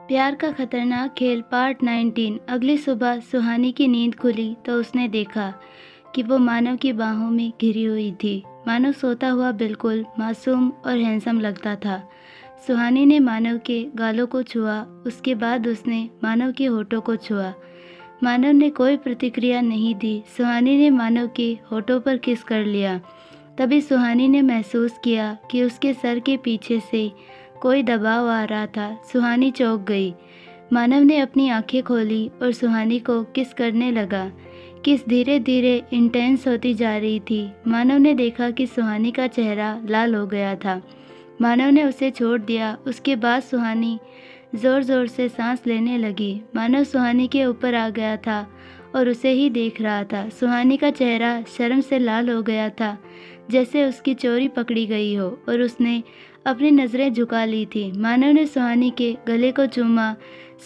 प्यार का खतरनाक खेल पार्ट 19। अगली सुबह सुहानी की नींद खुली तो उसने देखा कि वो मानव की बाहों में घिरी हुई थी। मानव सोता हुआ बिल्कुल मासूम और हैंडसम लगता था। सुहानी ने मानव के गालों को छुआ, उसके बाद उसने मानव के होठों को छुआ। मानव ने कोई प्रतिक्रिया नहीं दी। सुहानी ने मानव के होठों पर किस कर लिया। तभी सुहानी ने महसूस किया कि उसके सर के पीछे से कोई दबाव आ रहा था। सुहानी चौंक गई। मानव ने अपनी आंखें खोली और सुहानी को किस करने लगा। किस धीरे धीरे इंटेंस होती जा रही थी। मानव ने देखा कि सुहानी का चेहरा लाल हो गया था। मानव ने उसे छोड़ दिया। उसके बाद सुहानी ज़ोर ज़ोर से सांस लेने लगी। मानव सुहानी के ऊपर आ गया था और उसे ही देख रहा था। सुहानी का चेहरा शर्म से लाल हो गया था, जैसे उसकी चोरी पकड़ी गई हो, और उसने अपनी नज़रें झुका ली थी। मानव ने सुहानी के गले को चूमा।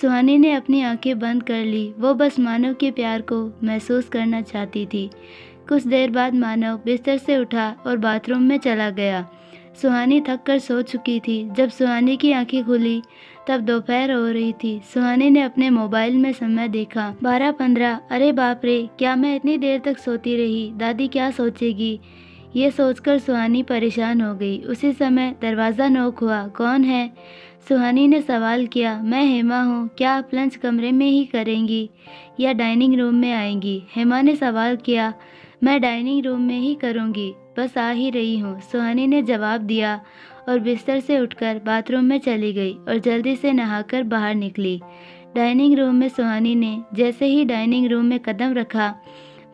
सुहानी ने अपनी आंखें बंद कर ली। वो बस मानव के प्यार को महसूस करना चाहती थी। कुछ देर बाद मानव बिस्तर से उठा और बाथरूम में चला गया। सुहानी थक कर सो चुकी थी। जब सुहानी की आंखें खुली तब दोपहर हो रही थी। सुहानी ने अपने मोबाइल में समय देखा, 12:15। अरे बाप रे, क्या मैं इतनी देर तक सोती रही? दादी क्या सोचेगी? ये सोचकर सुहानी परेशान हो गई। उसी समय दरवाज़ा नॉक हुआ। कौन है? सुहानी ने सवाल किया। मैं हेमा हूँ। क्या आप लंच कमरे में ही करेंगी या डाइनिंग रूम में आएंगी? हेमा ने सवाल किया। मैं डाइनिंग रूम में ही करूँगी, बस आ ही रही हूँ, सुहानी ने जवाब दिया और बिस्तर से उठकर बाथरूम में चली गई और जल्दी से नहाकर बाहर निकली। डाइनिंग रूम में सुहानी ने जैसे ही डाइनिंग रूम में कदम रखा,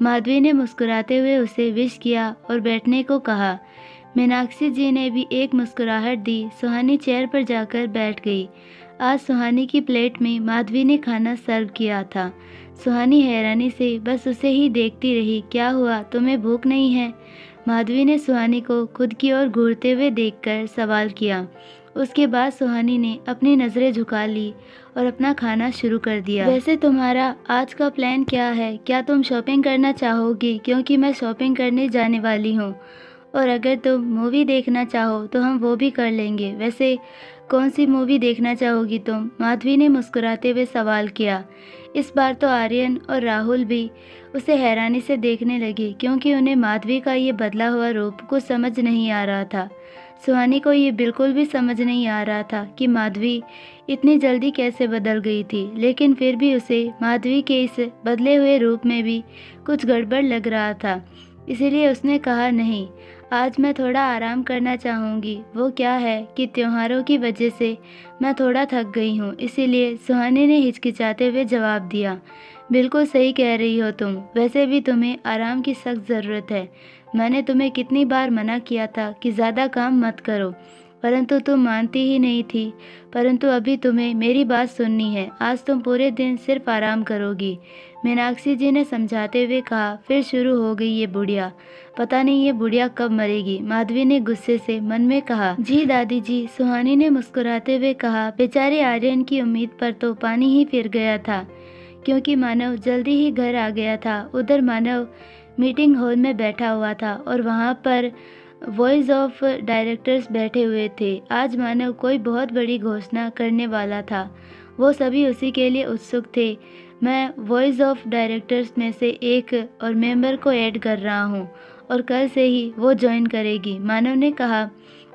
माधवी ने मुस्कुराते हुए उसे विश किया और बैठने को कहा। मीनाक्षी जी ने भी एक मुस्कुराहट दी। सुहानी चेयर पर जाकर बैठ गई। आज सुहानी की प्लेट में माधवी ने खाना सर्व किया था। सुहानी हैरानी से बस उसे ही देखती रही। क्या हुआ, तुम्हें भूख नहीं है? माधवी ने सुहानी को खुद की ओर घूरते हुए देखकर सवाल किया। उसके बाद सुहानी ने अपनी नज़रें झुका ली और अपना खाना शुरू कर दिया। वैसे तुम्हारा आज का प्लान क्या है? क्या तुम शॉपिंग करना चाहोगी? क्योंकि मैं शॉपिंग करने जाने वाली हूँ, और अगर तुम मूवी देखना चाहो तो हम वो भी कर लेंगे। वैसे कौन सी मूवी देखना चाहोगी तुम? माधवी ने मुस्कुराते हुए सवाल किया। इस बार तो आर्यन और राहुल भी उसे हैरानी से देखने लगे, क्योंकि उन्हें माधवी का ये बदला हुआ रूप कुछ समझ नहीं आ रहा था। सुहानी को ये बिल्कुल भी समझ नहीं आ रहा था कि माधवी इतनी जल्दी कैसे बदल गई थी, लेकिन फिर भी उसे माधवी के इस बदले हुए रूप में भी कुछ गड़बड़ लग रहा था। इसीलिए उसने कहा, नहीं, आज मैं थोड़ा आराम करना चाहूँगी। वो क्या है कि त्योहारों की वजह से मैं थोड़ा थक गई हूँ, इसीलिए। सुहानी ने हिचकिचाते हुए जवाब दिया। बिल्कुल सही कह रही हो तुम। वैसे भी तुम्हें आराम की सख्त ज़रूरत है। मैंने तुम्हें कितनी बार मना किया था कि ज़्यादा काम मत करो, परंतु तुम मानती ही नहीं थी। परंतु अभी तुम्हें मेरी बात सुननी है। आज तुम पूरे दिन सिर्फ आराम करोगी, मीनाक्षी जी ने समझाते हुए कहा। फिर शुरू हो गई ये बुढ़िया। पता नहीं ये बुढ़िया कब मरेगी, माधवी ने गुस्से से मन में कहा। जी दादी जी, सुहानी ने मुस्कुराते हुए कहा। बेचारे आर्यन की उम्मीद पर तो पानी ही फिर गया था, क्योंकि मानव जल्दी ही घर आ गया था। उधर मानव मीटिंग हॉल में बैठा हुआ था और वहाँ पर वॉइस ऑफ डायरेक्टर्स बैठे हुए थे। आज मानव कोई बहुत बड़ी घोषणा करने वाला था। वो सभी उसी के लिए उत्सुक थे। मैं वॉइस ऑफ डायरेक्टर्स में से एक और मेंबर को ऐड कर रहा हूँ और कल से ही वो ज्वाइन करेगी, मानव ने कहा।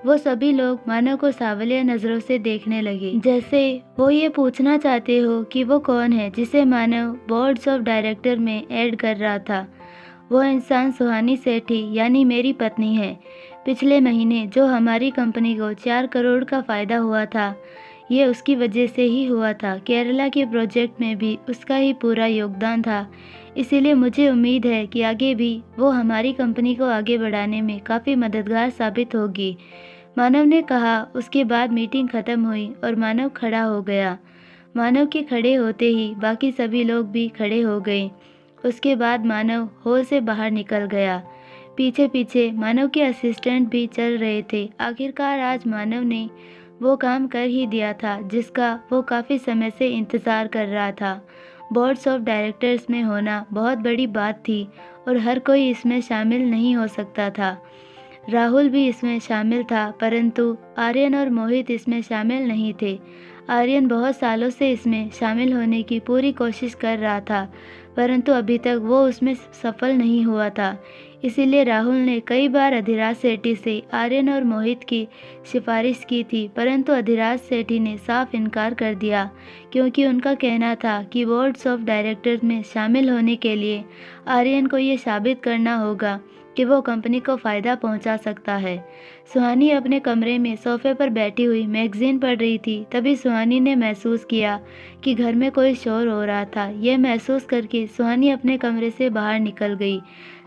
वो सभी लोग मानव को सावलिया नज़रों से देखने लगे, जैसे वो ये पूछना चाहते हो कि वो कौन है जिसे मानव बोर्ड्स ऑफ डायरेक्टर में ऐड कर रहा था। वो इंसान सुहानी सेठी यानी मेरी पत्नी है। पिछले महीने जो हमारी कंपनी को 4 करोड़ का फ़ायदा हुआ था, ये उसकी वजह से ही हुआ था। केरला के प्रोजेक्ट में भी उसका ही पूरा योगदान था। इसीलिए मुझे उम्मीद है कि आगे भी वो हमारी कंपनी को आगे बढ़ाने में काफ़ी मददगार साबित होगी, मानव ने कहा। उसके बाद मीटिंग खत्म हुई और मानव खड़ा हो गया। मानव के खड़े होते ही बाकी सभी लोग भी खड़े हो गए। उसके बाद मानव हॉल से बाहर निकल गया। पीछे पीछे मानव के असिस्टेंट भी चल रहे थे। आखिरकार आज मानव ने वो काम कर ही दिया था जिसका वो काफ़ी समय से इंतज़ार कर रहा था। बोर्ड्स ऑफ डायरेक्टर्स में होना बहुत बड़ी बात थी और हर कोई इसमें शामिल नहीं हो सकता था। राहुल भी इसमें शामिल था, परंतु आर्यन और मोहित इसमें शामिल नहीं थे। आर्यन बहुत सालों से इसमें शामिल होने की पूरी कोशिश कर रहा था, परंतु अभी तक वो उसमें सफल नहीं हुआ था। इसीलिए राहुल ने कई बार अधिराज सेठी से आर्यन और मोहित की सिफारिश की थी, परंतु अधिराज सेठी ने साफ इनकार कर दिया, क्योंकि उनका कहना था कि बोर्ड्स ऑफ डायरेक्टर्स में शामिल होने के लिए आर्यन को ये साबित करना होगा कि वो कंपनी को फ़ायदा पहुंचा सकता है। सुहानी अपने कमरे में सोफे पर बैठी हुई मैगजीन पढ़ रही थी। तभी सुहानी ने महसूस किया कि घर में कोई शोर हो रहा था। यह महसूस करके सुहानी अपने कमरे से बाहर निकल गई।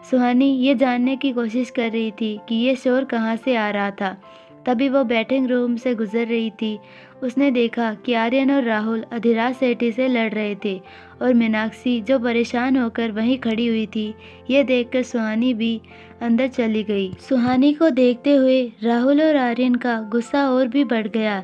सुहानी ये जानने की कोशिश कर रही थी कि ये शोर कहाँ से आ रहा था। तभी वो बैटिंग रूम से गुजर रही थी। उसने देखा कि आर्यन और राहुल अधिराज सेठी से लड़ रहे थे और मीनाक्षी जो परेशान होकर वहीं खड़ी हुई थी। ये देखकर सुहानी भी अंदर चली गई। सुहानी को देखते हुए राहुल और आर्यन का गुस्सा और भी बढ़ गया।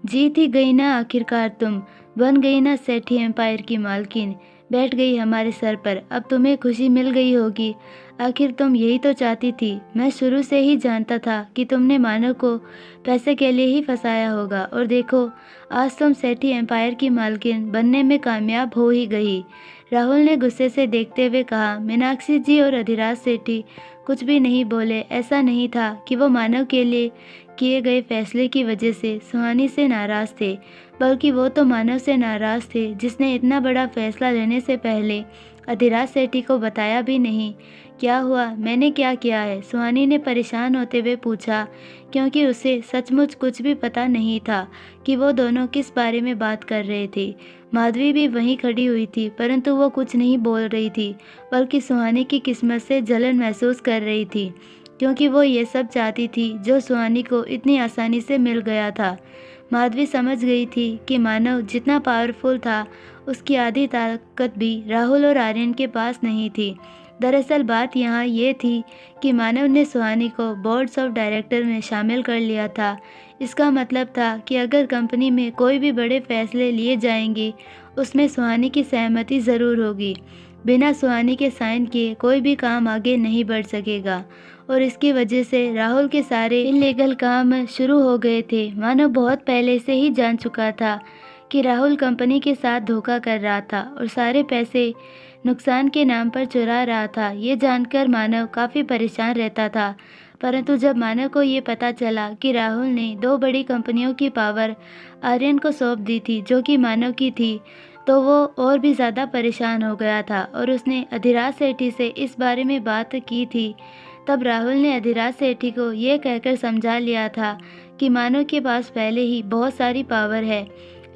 जीत ही गई ना, आखिरकार तुम बन गई ना सेठी एम्पायर की मालकिन, बैठ गई हमारे सर पर। अब तुम्हें खुशी मिल गई होगी। आखिर तुम यही तो चाहती थी। मैं शुरू से ही जानता था कि तुमने मानव को पैसे के लिए ही फंसाया होगा, और देखो आज तुम सेठी एम्पायर की मालकिन बनने में कामयाब हो ही गई। राहुल ने गुस्से से देखते हुए कहा। मीनाक्षी जी और अधिराज सेठी कुछ भी नहीं बोले। ऐसा नहीं था कि वो मानव के लिए किए गए फैसले की वजह से सुहानी से नाराज़ थे, बल्कि वो तो मानव से नाराज़ थे जिसने इतना बड़ा फैसला लेने से पहले अधिराज सेठी को बताया भी नहीं। क्या हुआ? मैंने क्या किया है? सुहानी ने परेशान होते हुए पूछा, क्योंकि उसे सचमुच कुछ भी पता नहीं था कि वो दोनों किस बारे में बात कर रहे थे। माधवी भी वहीं खड़ी हुई थी, परंतु वो कुछ नहीं बोल रही थी, बल्कि सुहानी की किस्मत से जलन महसूस कर रही थी, क्योंकि वो ये सब चाहती थी जो सुहानी को इतनी आसानी से मिल गया था। माधवी समझ गई थी कि मानव जितना पावरफुल था, उसकी आधी ताकत भी राहुल और आर्यन के पास नहीं थी। दरअसल बात यहाँ ये थी कि मानव ने सुहानी को बोर्ड्स ऑफ डायरेक्टर में शामिल कर लिया था। इसका मतलब था कि अगर कंपनी में कोई भी बड़े फैसले लिए जाएंगे, उसमें सुहानी की सहमति ज़रूर होगी। बिना सुहानी के साइन किए कोई भी काम आगे नहीं बढ़ सकेगा, और इसकी वजह से राहुल के सारे इलीगल काम शुरू हो गए थे। मानव बहुत पहले से ही जान चुका था कि राहुल कंपनी के साथ धोखा कर रहा था और सारे पैसे नुकसान के नाम पर चुरा रहा था। ये जानकर मानव काफ़ी परेशान रहता था, परंतु जब मानव को ये पता चला कि राहुल ने 2 बड़ी कंपनियों की पावर आर्यन को सौंप दी थी जो कि मानव की थी, तो वो और भी ज़्यादा परेशान हो गया था और उसने अधिराज सेठी से इस बारे में बात की थी। तब राहुल ने अधिराज सेठी को ये कहकर समझा लिया था कि मानव के पास पहले ही बहुत सारी पावर है,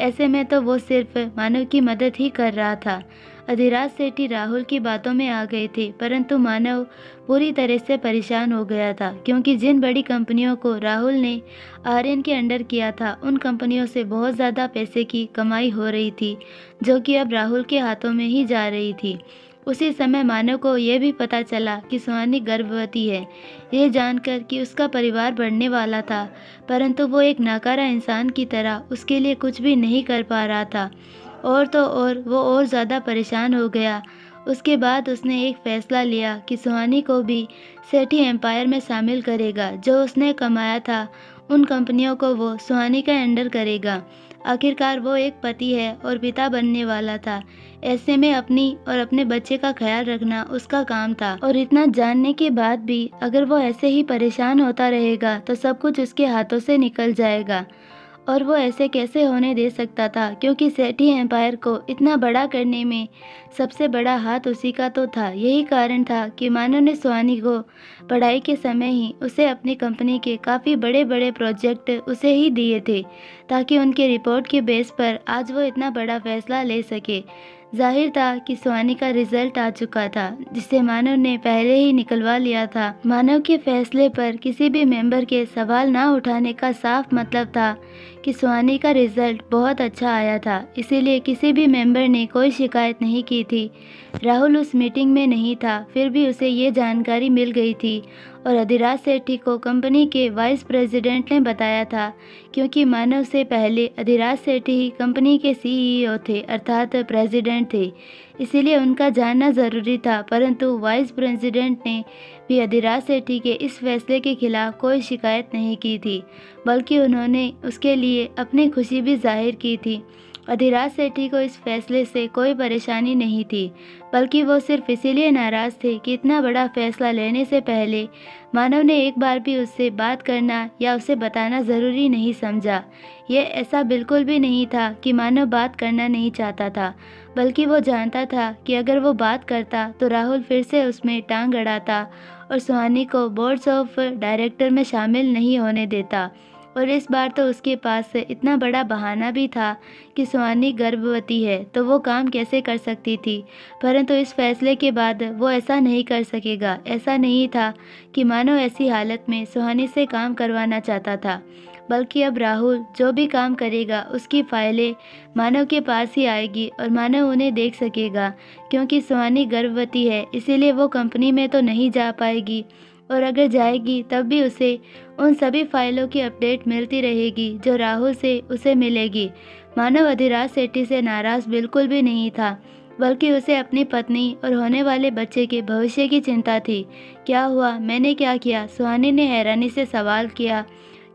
ऐसे में तो वो सिर्फ मानव की मदद ही कर रहा था। अधिराज सेठी राहुल की बातों में आ गए थे, परंतु मानव पूरी तरह से परेशान हो गया था, क्योंकि जिन बड़ी कंपनियों को राहुल ने आर्यन के अंडर किया था, उन कंपनियों से बहुत ज़्यादा पैसे की कमाई हो रही थी, जो कि अब राहुल के हाथों में ही जा रही थी। उसी समय मानव को यह भी पता चला कि सुहानी गर्भवती है। ये जानकर कि उसका परिवार बढ़ने वाला था, परंतु वो एक नाकारा इंसान की तरह उसके लिए कुछ भी नहीं कर पा रहा था, और तो और वो और ज़्यादा परेशान हो गया। उसके बाद उसने एक फ़ैसला लिया कि सुहानी को भी सेठी एम्पायर में शामिल करेगा। जो उसने कमाया था, उन कंपनियों को वो सुहानी का अंडर करेगा। आखिरकार वो एक पति है और पिता बनने वाला था। ऐसे में अपनी और अपने बच्चे का ख्याल रखना उसका काम था, और इतना जानने के बाद भी अगर वो ऐसे ही परेशान होता रहेगा तो सब कुछ उसके हाथों से निकल जाएगा। और वो ऐसे कैसे होने दे सकता था, क्योंकि सेठी एम्पायर को इतना बड़ा करने में सबसे बड़ा हाथ उसी का तो था। यही कारण था कि मानव ने सुहानी को पढ़ाई के समय ही उसे अपनी कंपनी के काफ़ी बड़े बड़े प्रोजेक्ट उसे ही दिए थे, ताकि उनके रिपोर्ट के बेस पर आज वो इतना बड़ा फैसला ले सके। जाहिर था कि सुहानी का रिजल्ट आ चुका था, जिसे मानव ने पहले ही निकलवा लिया था। मानव के फैसले पर किसी भी मेंबर के सवाल ना उठाने का साफ मतलब था कि सुहानी का रिजल्ट बहुत अच्छा आया था, इसीलिए किसी भी मेंबर ने कोई शिकायत नहीं की थी। राहुल उस मीटिंग में नहीं था, फिर भी उसे ये जानकारी मिल गई थी, और अधिराज सेठी को कंपनी के वाइस प्रेसिडेंट ने बताया था, क्योंकि मानव से पहले अधिराज सेठी ही कंपनी के सीईओ थे, अर्थात प्रेसिडेंट थे, इसीलिए उनका जानना ज़रूरी था। परंतु वाइस प्रेसिडेंट ने भी अधिराज सेठी के इस फैसले के खिलाफ कोई शिकायत नहीं की थी, बल्कि उन्होंने उसके लिए अपनी खुशी भी जाहिर की थी। अधिराज सेठी को इस फैसले से कोई परेशानी नहीं थी, बल्कि वो सिर्फ इसीलिए नाराज़ थे कि इतना बड़ा फैसला लेने से पहले मानव ने एक बार भी उससे बात करना या उसे बताना ज़रूरी नहीं समझा। ये ऐसा बिल्कुल भी नहीं था कि मानव बात करना नहीं चाहता था, बल्कि वो जानता था कि अगर वो बात करता तो राहुल फिर से उसमें टांग अड़ाता और सुहानी को बोर्ड्स ऑफ डायरेक्टर में शामिल नहीं होने देता। और इस बार तो उसके पास इतना बड़ा बहाना भी था कि सुहानी गर्भवती है, तो वो काम कैसे कर सकती थी। परंतु इस फैसले के बाद वो ऐसा नहीं कर सकेगा। ऐसा नहीं था कि मानो ऐसी हालत में सुहानी से काम करवाना चाहता था, बल्कि अब राहुल जो भी काम करेगा उसकी फाइलें मानव के पास ही आएगी और मानव उन्हें देख सकेगा। क्योंकि सुहानी गर्भवती है, इसीलिए वो कंपनी में तो नहीं जा पाएगी, और अगर जाएगी तब भी उसे उन सभी फाइलों की अपडेट मिलती रहेगी जो राहुल से उसे मिलेगी। मानव अधिराज सेठी से नाराज़ बिल्कुल भी नहीं था, बल्कि उसे अपनी पत्नी और होने वाले बच्चे के भविष्य की चिंता थी। क्या हुआ? मैंने क्या किया? सुहानी ने हैरानी से सवाल किया,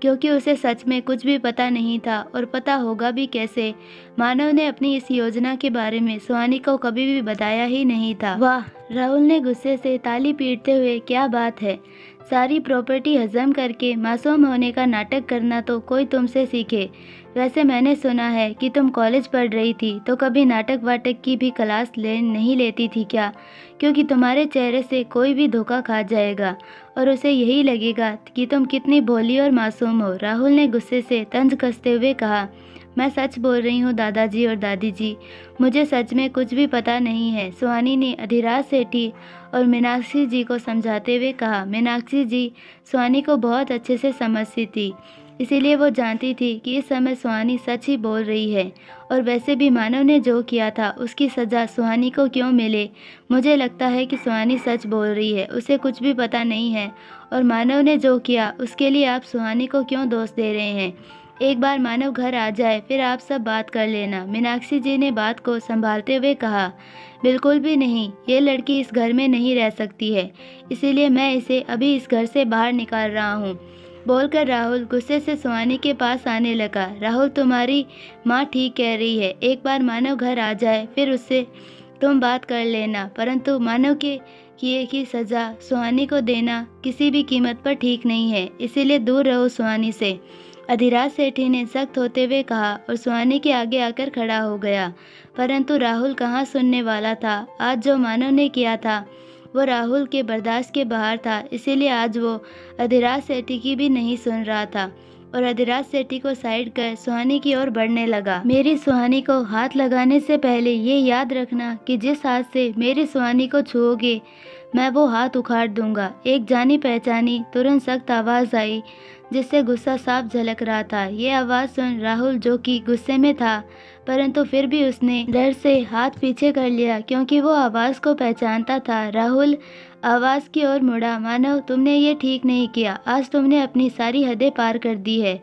क्योंकि उसे सच में कुछ भी पता नहीं था, और पता होगा भी कैसे। मानव ने अपनी इस योजना के बारे में सुहानी को कभी भी बताया ही नहीं था। वाह! राहुल ने गुस्से से ताली पीटते हुए, क्या बात है, सारी प्रॉपर्टी हजम करके मासूम होने का नाटक करना तो कोई तुमसे सीखे। वैसे मैंने सुना है कि तुम कॉलेज पढ़ रही थी, तो कभी नाटक वाटक की भी क्लास नहीं लेती थी क्या? क्योंकि तुम्हारे चेहरे से कोई भी धोखा खा जाएगा और उसे यही लगेगा कि तुम कितनी भोली और मासूम हो। राहुल ने गुस्से से तंज कसते हुए कहा, मैं सच बोल रही हूँ दादाजी और दादी जी, मुझे सच में कुछ भी पता नहीं है। सुहानी ने अधिराज सेठी और मीनाक्षी जी को समझाते हुए कहा। मीनाक्षी जी सुहानी को बहुत अच्छे से समझती थी, इसीलिए वो जानती थी कि इस समय सुहानी सच ही बोल रही है। और वैसे भी मानव ने जो किया था उसकी सज़ा सुहानी को क्यों मिले? मुझे लगता है कि सुहानी सच बोल रही है, उसे कुछ भी पता नहीं है, और मानव ने जो किया उसके लिए आप सुहानी को क्यों दोष दे रहे हैं? एक बार मानव घर आ जाए फिर आप सब बात कर लेना। मीनाक्षी जी ने बात को संभालते हुए कहा। बिल्कुल भी नहीं, ये लड़की इस घर में नहीं रह सकती है, इसीलिए मैं इसे अभी इस घर से बाहर निकाल रहा हूँ, बोलकर राहुल गुस्से से सुहानी के पास आने लगा। राहुल, तुम्हारी माँ ठीक कह रही है, एक बार मानव घर आ जाए फिर उससे तुम बात कर लेना। परंतु मानव के किए की सज़ा सुहानी को देना किसी भी कीमत पर ठीक नहीं है, इसीलिए दूर रहो सुहानी से, अधिराज सेठी ने सख्त होते हुए कहा और सुहानी के आगे आकर खड़ा हो गया। परंतु राहुल कहाँ सुनने वाला था। आज जो मानव ने किया था वो राहुल के बर्दाश्त के बाहर था, इसीलिए आज वो अधिराज सेठी की भी नहीं सुन रहा था और अधिराज सेठी को साइड कर सुहानी की ओर बढ़ने लगा। मेरी सुहानी को हाथ लगाने से पहले ये याद रखना कि जिस हाथ से मेरी सुहानी को छुओगे मैं वो हाथ उखाड़ दूंगा। एक जानी पहचानी तुरंत सख्त आवाज़ आई, जिससे गुस्सा साफ झलक रहा था। ये आवाज़ सुन राहुल, जो कि गुस्से में था, परंतु फिर भी उसने डर से हाथ पीछे कर लिया, क्योंकि वो आवाज़ को पहचानता था। राहुल आवाज़ की ओर मुड़ा। मानव, तुमने ये ठीक नहीं किया, आज तुमने अपनी सारी हदें पार कर दी है,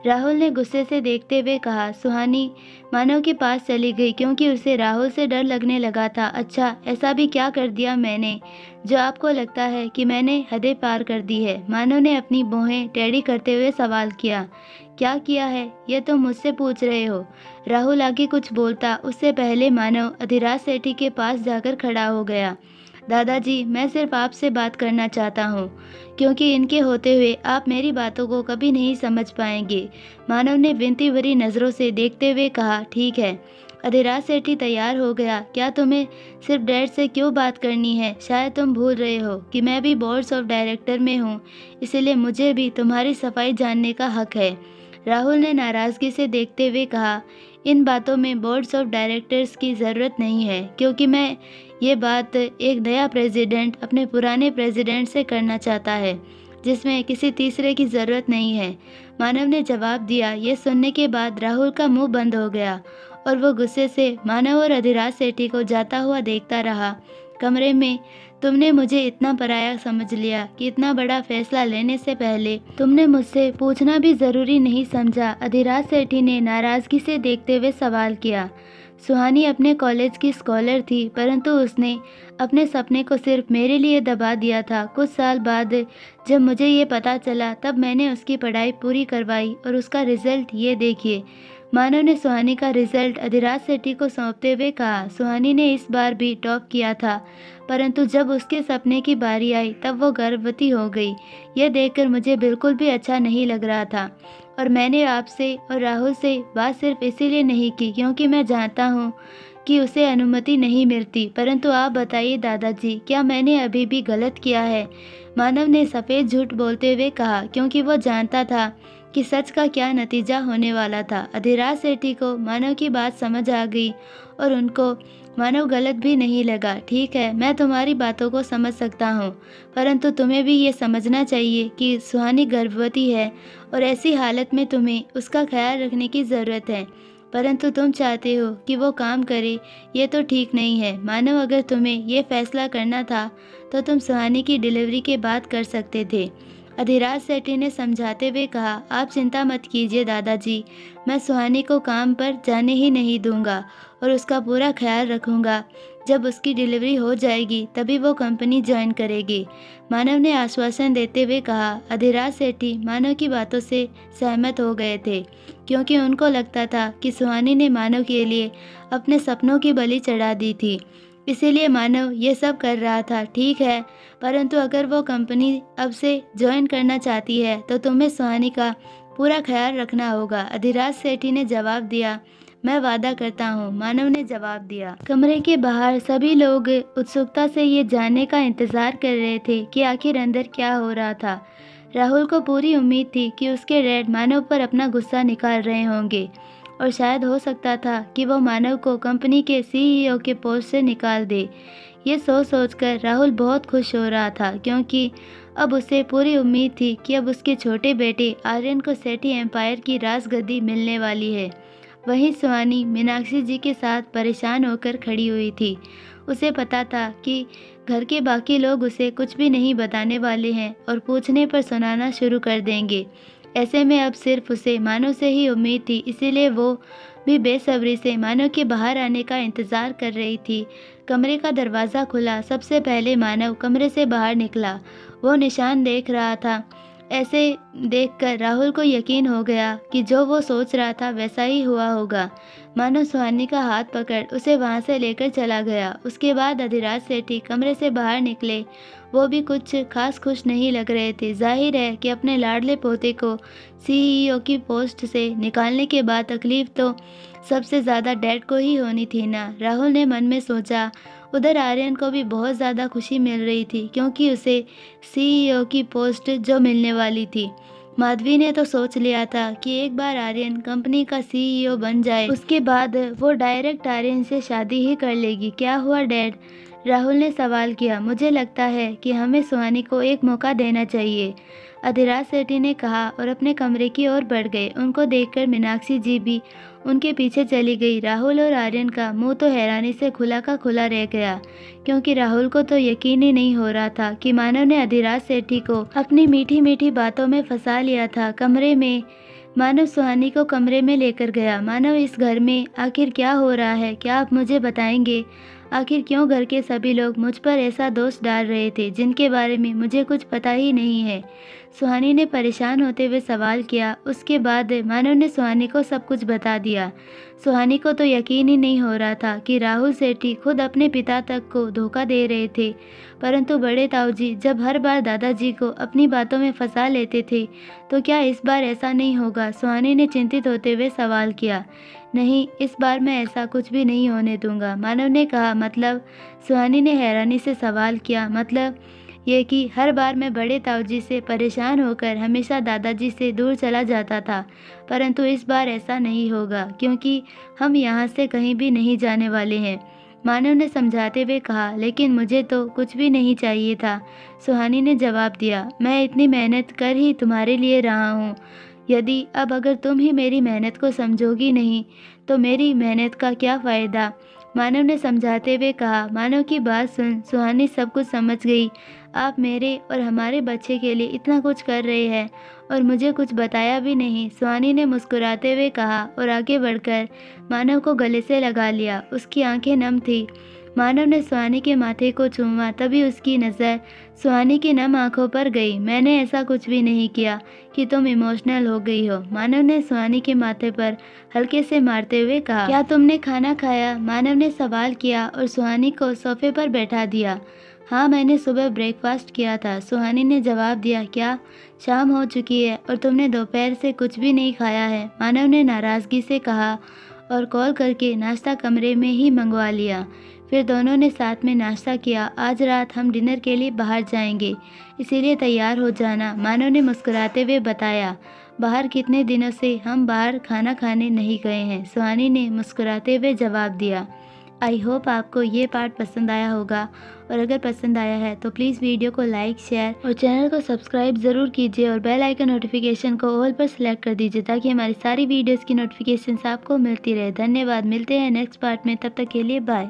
राहुल ने गुस्से से देखते हुए कहा। सुहानी मानव के पास चली गई, क्योंकि उसे राहुल से डर लगने लगा था। अच्छा, ऐसा भी क्या कर दिया मैंने जो आपको लगता है कि मैंने हदें पार कर दी है? मानव ने अपनी भौहें टेढ़ी करते हुए सवाल किया। क्या किया है ये तुम मुझसे पूछ रहे हो? राहुल आगे कुछ बोलता उससे पहले मानव अधिराज सेठी के पास जाकर खड़ा हो गया। दादाजी, मैं सिर्फ आपसे बात करना चाहता हूँ, क्योंकि इनके होते हुए आप मेरी बातों को कभी नहीं समझ पाएंगे। मानव ने विनती भरी नज़रों से देखते हुए कहा। ठीक है। अधिराज सेठी तैयार हो गया। क्या तुम्हें सिर्फ डैड से क्यों बात करनी है? शायद तुम भूल रहे हो कि मैं भी बोर्ड्स ऑफ डायरेक्टर में हूँ, इसलिए मुझे भी तुम्हारी सफाई जानने का हक है, राहुल ने नाराज़गी से देखते हुए कहा। इन बातों में बोर्ड्स ऑफ डायरेक्टर्स की ज़रूरत नहीं है, क्योंकि मैं ये बात एक नया प्रेसिडेंट अपने पुराने प्रेसिडेंट से करना चाहता है, जिसमें किसी तीसरे की ज़रूरत नहीं है, मानव ने जवाब दिया। ये सुनने के बाद राहुल का मुंह बंद हो गया और वो गुस्से से मानव और अधिराज सेठी को जाता हुआ देखता रहा। कमरे में तुमने मुझे इतना पराया समझ लिया कि इतना बड़ा फैसला लेने से पहले तुमने मुझसे पूछना भी ज़रूरी नहीं समझा। अधिराज सेठी ने नाराज़गी से देखते हुए सवाल किया। सुहानी अपने कॉलेज की स्कॉलर थी, परंतु उसने अपने सपने को सिर्फ मेरे लिए दबा दिया था। कुछ साल बाद जब मुझे ये पता चला, तब मैंने उसकी पढ़ाई पूरी करवाई और उसका रिजल्ट ये देखिए। मानव ने सुहानी का रिजल्ट अधिराज सेठी को सौंपते हुए कहा। सुहानी ने इस बार भी टॉप किया था, परंतु जब उसके सपने की बारी आई तब वो गर्भवती हो गई। यह देखकर मुझे बिल्कुल भी अच्छा नहीं लग रहा था और मैंने आपसे और राहुल से बात सिर्फ इसीलिए नहीं की क्योंकि मैं जानता हूँ कि उसे अनुमति नहीं मिलती। परंतु आप बताइए दादाजी, क्या मैंने अभी भी गलत किया है? मानव ने सफ़ेद झूठ बोलते हुए कहा, क्योंकि वो जानता था कि सच का क्या नतीजा होने वाला था। अधिराज सेठी को मानव की बात समझ आ गई और उनको मानव गलत भी नहीं लगा। ठीक है, मैं तुम्हारी बातों को समझ सकता हूँ, परंतु तुम्हें भी ये समझना चाहिए कि सुहानी गर्भवती है और ऐसी हालत में तुम्हें उसका ख्याल रखने की ज़रूरत है। परंतु तुम चाहते हो कि वो काम करे, ये तो ठीक नहीं है। मानव, अगर तुम्हें ये फैसला करना था तो तुम सुहानी की डिलीवरी के बाद कर सकते थे। अधिराज सेठी ने समझाते हुए कहा, आप चिंता मत कीजिए दादाजी, मैं सुहानी को काम पर जाने ही नहीं दूंगा और उसका पूरा ख्याल रखूंगा। जब उसकी डिलीवरी हो जाएगी तभी वो कंपनी ज्वाइन करेगी। मानव ने आश्वासन देते हुए कहा। अधिराज सेठी मानव की बातों से सहमत हो गए थे, क्योंकि उनको लगता था कि सुहानी ने मानव के लिए अपने सपनों की बलि चढ़ा दी थी, इसीलिए मानव ये सब कर रहा था। ठीक है, परंतु अगर वो कंपनी अब से ज्वाइन करना चाहती है तो तुम्हें सुहानी का पूरा ख्याल रखना होगा। अधिराज सेठी ने जवाब दिया। मैं वादा करता हूँ, मानव ने जवाब दिया। कमरे के बाहर सभी लोग उत्सुकता से ये जानने का इंतजार कर रहे थे कि आखिर अंदर क्या हो रहा था। राहुल को पूरी उम्मीद थी कि उसके डैड मानव पर अपना गुस्सा निकाल रहे होंगे और शायद हो सकता था कि वो मानव को कंपनी के सीईओ के पोस्ट से निकाल दे। ये सोचकर राहुल बहुत खुश हो रहा था, क्योंकि अब उसे पूरी उम्मीद थी कि अब उसके छोटे बेटे आर्यन को सेठी एम्पायर की राजगद्दी मिलने वाली है। वहीं सुहानी मीनाक्षी जी के साथ परेशान होकर खड़ी हुई थी। उसे पता था कि घर के बाकी लोग उसे कुछ भी नहीं बताने वाले हैं और पूछने पर सुनाना शुरू कर देंगे। ऐसे में अब सिर्फ उसे मानव से ही उम्मीद थी, इसीलिए वो भी बेसब्री से मानव के बाहर आने का इंतज़ार कर रही थी। कमरे का दरवाज़ा खुला। सबसे पहले मानव कमरे से बाहर निकला। वो निशान देख रहा था। ऐसे देखकर राहुल को यकीन हो गया कि जो वो सोच रहा था वैसा ही हुआ होगा। मानव सुहानी का हाथ पकड़ उसे वहाँ से लेकर चला गया। उसके बाद अधिराज सेठी कमरे से बाहर निकले। वो भी कुछ खास खुश नहीं लग रहे थे। जाहिर है कि अपने लाडले पोते को सीईओ की पोस्ट से निकालने के बाद तकलीफ तो सबसे ज़्यादा डैड को ही होनी थी ना। राहुल ने मन में सोचा। उधर आर्यन को भी बहुत ज़्यादा खुशी मिल रही थी, क्योंकि उसे सीईओ की पोस्ट जो मिलने वाली थी। माधवी ने तो सोच लिया था कि एक बार आर्यन कंपनी का सीईओ बन जाए, उसके बाद वो डायरेक्ट आर्यन से शादी ही कर लेगी। क्या हुआ डैड? राहुल ने सवाल किया। मुझे लगता है कि हमें सुहानी को एक मौका देना चाहिए, अधिराज सेठी ने कहा और अपने कमरे की ओर बढ़ गए। उनको देखकर मीनाक्षी जी भी उनके पीछे चली गई। राहुल और आर्यन का मुंह तो हैरानी से खुला का खुला रह गया, क्योंकि राहुल को तो यकीन ही नहीं हो रहा था कि मानव ने अधिराज सेठी को अपनी मीठी मीठी बातों में फंसा लिया था। कमरे में मानव सुहानी को कमरे में लेकर गया। मानव, इस घर में आखिर क्या हो रहा है? क्या आप मुझे बताएंगे? आखिर क्यों घर के सभी लोग मुझ पर ऐसा दोष डाल रहे थे जिनके बारे में मुझे कुछ पता ही नहीं है? सुहानी ने परेशान होते हुए सवाल किया। उसके बाद मानव ने सुहानी को सब कुछ बता दिया। सुहानी को तो यकीन ही नहीं हो रहा था कि राहुल सेठी खुद अपने पिता तक को धोखा दे रहे थे। परंतु बड़े ताऊजी जब हर बार दादाजी को अपनी बातों में फंसा लेते थे, तो क्या इस बार ऐसा नहीं होगा? सुहानी ने चिंतित होते हुए सवाल किया। नहीं, इस बार मैं ऐसा कुछ भी नहीं होने दूंगा, मानव ने कहा। मतलब? सुहानी ने हैरानी से सवाल किया। मतलब ये कि हर बार मैं बड़े ताऊजी से परेशान होकर हमेशा दादाजी से दूर चला जाता था, परंतु इस बार ऐसा नहीं होगा, क्योंकि हम यहाँ से कहीं भी नहीं जाने वाले हैं, मानव ने समझाते हुए कहा। लेकिन मुझे तो कुछ भी नहीं चाहिए था, सुहानी ने जवाब दिया। मैं इतनी मेहनत कर ही तुम्हारे लिए रहा हूँ। यदि अगर तुम ही मेरी मेहनत को समझोगी नहीं तो मेरी मेहनत का क्या फ़ायदा? मानव ने समझाते हुए कहा। मानव की बात सुन सुहानी सब कुछ समझ गई। आप मेरे और हमारे बच्चे के लिए इतना कुछ कर रहे हैं और मुझे कुछ बताया भी नहीं, सुहानी ने मुस्कुराते हुए कहा और आगे बढ़कर मानव को गले से लगा लिया। उसकी आंखें नम थी। मानव ने सुहानी के माथे को चूमा, तभी उसकी नज़र सुहानी की नम आंखों पर गई। मैंने ऐसा कुछ भी नहीं किया कि तुम इमोशनल हो गई हो, मानव ने सुहानी के माथे पर हल्के से मारते हुए कहा। क्या तुमने खाना खाया? मानव ने सवाल किया और सुहानी को सोफे पर बैठा दिया। हाँ, मैंने सुबह ब्रेकफास्ट किया था, सुहानी ने जवाब दिया। क्या शाम हो चुकी है और तुमने दोपहर से कुछ भी नहीं खाया है? मानव ने नाराज़गी से कहा और कॉल करके नाश्ता कमरे में ही मंगवा लिया। फिर दोनों ने साथ में नाश्ता किया। आज रात हम डिनर के लिए बाहर जाएंगे, इसीलिए तैयार हो जाना, मानव ने मुस्कुराते हुए बताया। बाहर कितने दिनों से हम बाहर खाना खाने नहीं गए हैं, सुहानी ने मुस्कुराते हुए जवाब दिया। आई होप आपको ये पार्ट पसंद आया होगा और अगर पसंद आया है तो प्लीज़ वीडियो को लाइक, शेयर और चैनल को सब्सक्राइब ज़रूर कीजिए और बेल आइकन नोटिफिकेशन को ऑल पर सेलेक्ट कर दीजिए ताकि हमारी सारी वीडियोज़ की नोटिफिकेशंस आपको मिलती रहे। धन्यवाद। मिलते हैं नेक्स्ट पार्ट में, तब तक के लिए बाय।